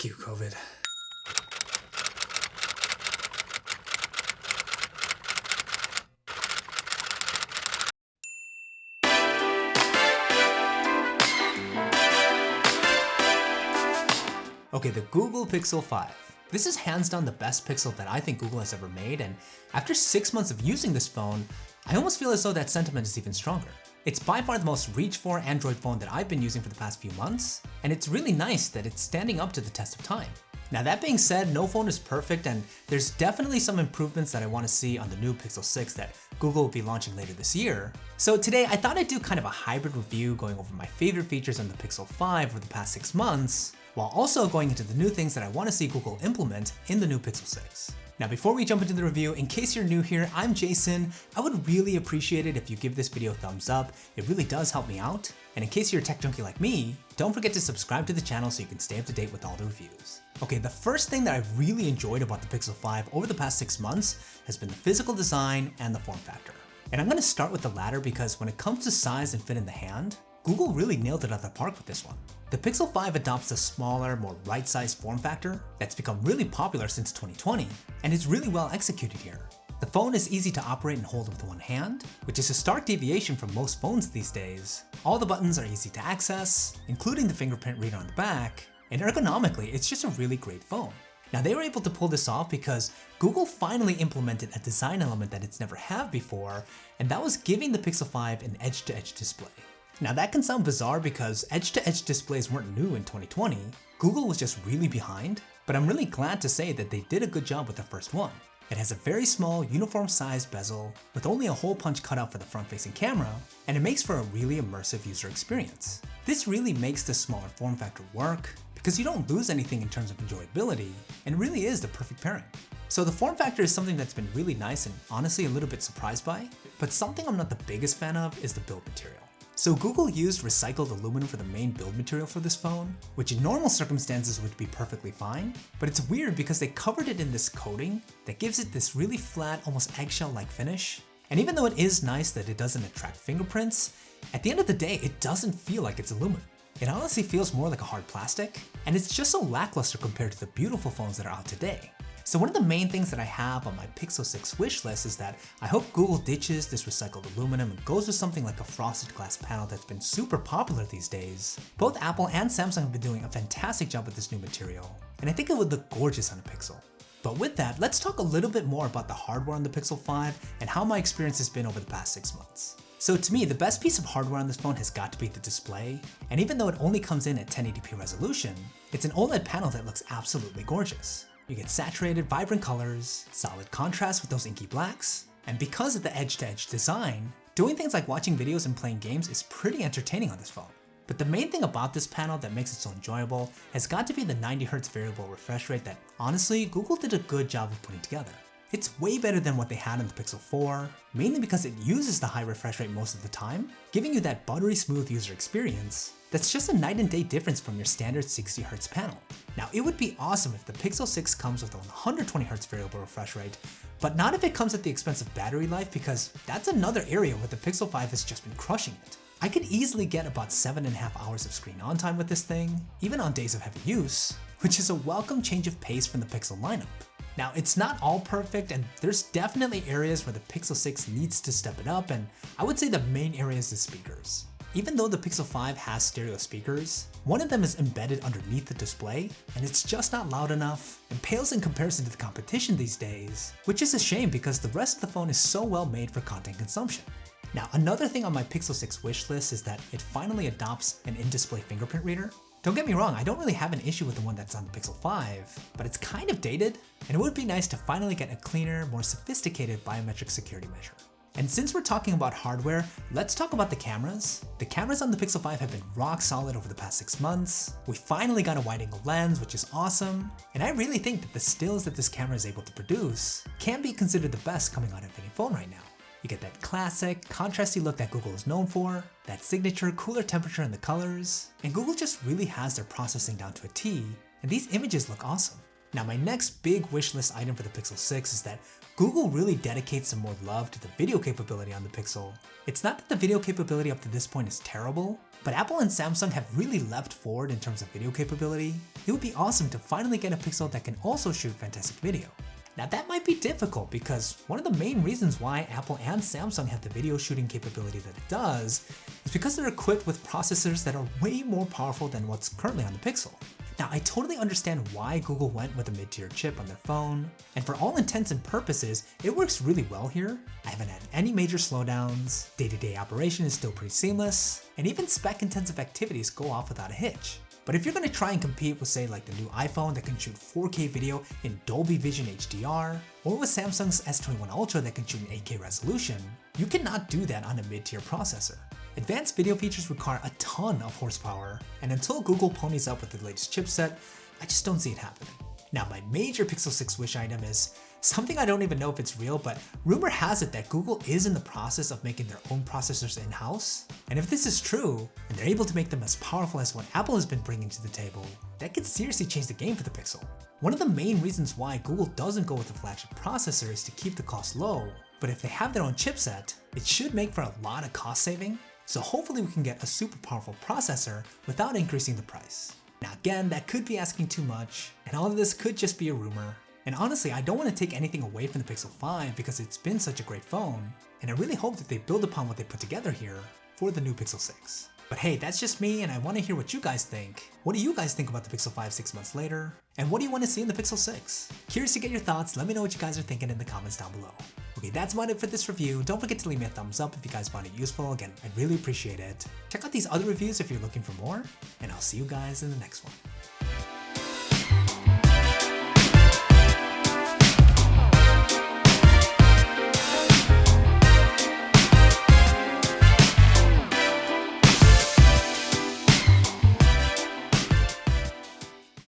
Fuck you, COVID. Okay, the Google Pixel 5. This is hands down the best Pixel that I think Google has ever made, and after 6 months of using this phone, I almost feel as though that sentiment is even stronger. It's by far the most reach for Android phone that I've been using for the past few months, and it's really nice that it's standing up to the test of time. Now that being said, no phone is perfect, and there's definitely some improvements that I want to see on the new Pixel 6 that Google will be launching later this year. So today I thought I'd do kind of a hybrid review going over my favorite features on the Pixel 5 over the past 6 months, while also going into the new things that I want to see Google implement in the new Pixel 6. Now before we jump into the review, in case you're new here, I'm Jason. I would really appreciate it if you give this video a thumbs up. It really does help me out. And in case you're a tech junkie like me, don't forget to subscribe to the channel so you can stay up to date with all the reviews. Okay, the first thing that I've really enjoyed about the Pixel 5 over the past 6 months has been the physical design and the form factor. And I'm going to start with the latter because when it comes to size and fit in the hand, Google really nailed it out of the park with this one. The Pixel 5 adopts a smaller, more right-sized form factor that's become really popular since 2020, and is really well executed here. The phone is easy to operate and hold with one hand, which is a stark deviation from most phones these days. All the buttons are easy to access, including the fingerprint reader on the back, and ergonomically, it's just a really great phone. Now they were able to pull this off because Google finally implemented a design element that it's never had before, and that was giving the Pixel 5 an edge-to-edge display. Now that can sound bizarre because edge-to-edge displays weren't new in 2020, Google was just really behind, but I'm really glad to say that they did a good job with the first one. It has a very small, uniform-sized bezel with only a hole punch cut out for the front-facing camera, and it makes for a really immersive user experience. This really makes the smaller form factor work because you don't lose anything in terms of enjoyability, and it really is the perfect pairing. So the form factor is something that's been really nice and honestly a little bit surprised by, but something I'm not the biggest fan of is the build material. So Google used recycled aluminum for the main build material for this phone, which in normal circumstances would be perfectly fine, but it's weird because they covered it in this coating that gives it this really flat, almost eggshell-like finish. And even though it is nice that it doesn't attract fingerprints, at the end of the day, it doesn't feel like it's aluminum. It honestly feels more like a hard plastic, and it's just so lackluster compared to the beautiful phones that are out today. So one of the main things that I have on my Pixel 6 wish list is that I hope Google ditches this recycled aluminum and goes with something like a frosted glass panel that's been super popular these days. Both Apple and Samsung have been doing a fantastic job with this new material, and I think it would look gorgeous on a Pixel. But with that, let's talk a little bit more about the hardware on the Pixel 5 and how my experience has been over the past 6 months. So to me, the best piece of hardware on this phone has got to be the display, and even though it only comes in at 1080p resolution, it's an OLED panel that looks absolutely gorgeous. You get saturated, vibrant colors, solid contrast with those inky blacks, and because of the edge-to-edge design, doing things like watching videos and playing games is pretty entertaining on this phone. But the main thing about this panel that makes it so enjoyable has got to be the 90Hz variable refresh rate that honestly, Google did a good job of putting together. It's way better than what they had on the Pixel 4, mainly because it uses the high refresh rate most of the time, giving you that buttery smooth user experience that's just a night and day difference from your standard 60Hz panel. Now it would be awesome if the Pixel 6 comes with a 120Hz variable refresh rate, but not if it comes at the expense of battery life because that's another area where the Pixel 5 has just been crushing it. I could easily get about 7.5 hours of screen on time with this thing, even on days of heavy use, which is a welcome change of pace from the Pixel lineup. Now it's not all perfect and there's definitely areas where the Pixel 6 needs to step it up, and I would say the main area is the speakers. Even though the Pixel 5 has stereo speakers, one of them is embedded underneath the display, and it's just not loud enough and pales in comparison to the competition these days, which is a shame because the rest of the phone is so well made for content consumption. Now another thing on my Pixel 6 wish list is that it finally adopts an in-display fingerprint reader. Don't get me wrong, I don't really have an issue with the one that's on the Pixel 5, but it's kind of dated, and it would be nice to finally get a cleaner, more sophisticated biometric security measure. And since we're talking about hardware, let's talk about the cameras. The cameras on the Pixel 5 have been rock solid over the past 6 months. We finally got a wide-angle lens, which is awesome, and I really think that the stills that this camera is able to produce can be considered the best coming out of any phone right now. You get that classic, contrasty look that Google is known for, that signature cooler temperature in the colors, and Google just really has their processing down to a T, and these images look awesome. Now my next big wishlist item for the Pixel 6 is that Google really dedicates some more love to the video capability on the Pixel. It's not that the video capability up to this point is terrible, But Apple and Samsung have really leapt forward in terms of video capability. It would be awesome to finally get a Pixel that can also shoot fantastic video. Now that might be difficult because one of the main reasons why Apple and Samsung have the video shooting capability that it does is because they're equipped with processors that are way more powerful than what's currently on the Pixel. Now I totally understand why Google went with a mid-tier chip on their phone, and for all intents and purposes, it works really well here. I haven't had any major slowdowns, day-to-day operation is still pretty seamless, and even spec-intensive activities go off without a hitch. But if you're gonna try and compete with say like the new iPhone that can shoot 4K video in Dolby Vision HDR, or with Samsung's S21 Ultra that can shoot in 8K resolution, you cannot do that on a mid-tier processor. Advanced video features require a ton of horsepower, and until Google ponies up with the latest chipset, I just don't see it happening. Now my major Pixel 6 wish item is something I don't even know if it's real, but rumor has it that Google is in the process of making their own processors in-house. And if this is true, and they're able to make them as powerful as what Apple has been bringing to the table, that could seriously change the game for the Pixel. One of the main reasons why Google doesn't go with the flagship processor is to keep the cost low, but if they have their own chipset, it should make for a lot of cost saving. So hopefully we can get a super powerful processor without increasing the price. Now again, that could be asking too much, and all of this could just be a rumor. And honestly, I don't want to take anything away from the Pixel 5 because it's been such a great phone, and I really hope that they build upon what they put together here for the new Pixel 6. But hey, that's just me, and I want to hear what you guys think. What do you guys think about the Pixel 5 6 months later? And what do you want to see in the Pixel 6? Curious to get your thoughts, let me know what you guys are thinking in the comments down below. Okay, that's about it for this review. Don't forget to leave me a thumbs up if you guys found it useful. Again, I'd really appreciate it. Check out these other reviews if you're looking for more, and I'll see you guys in the next one.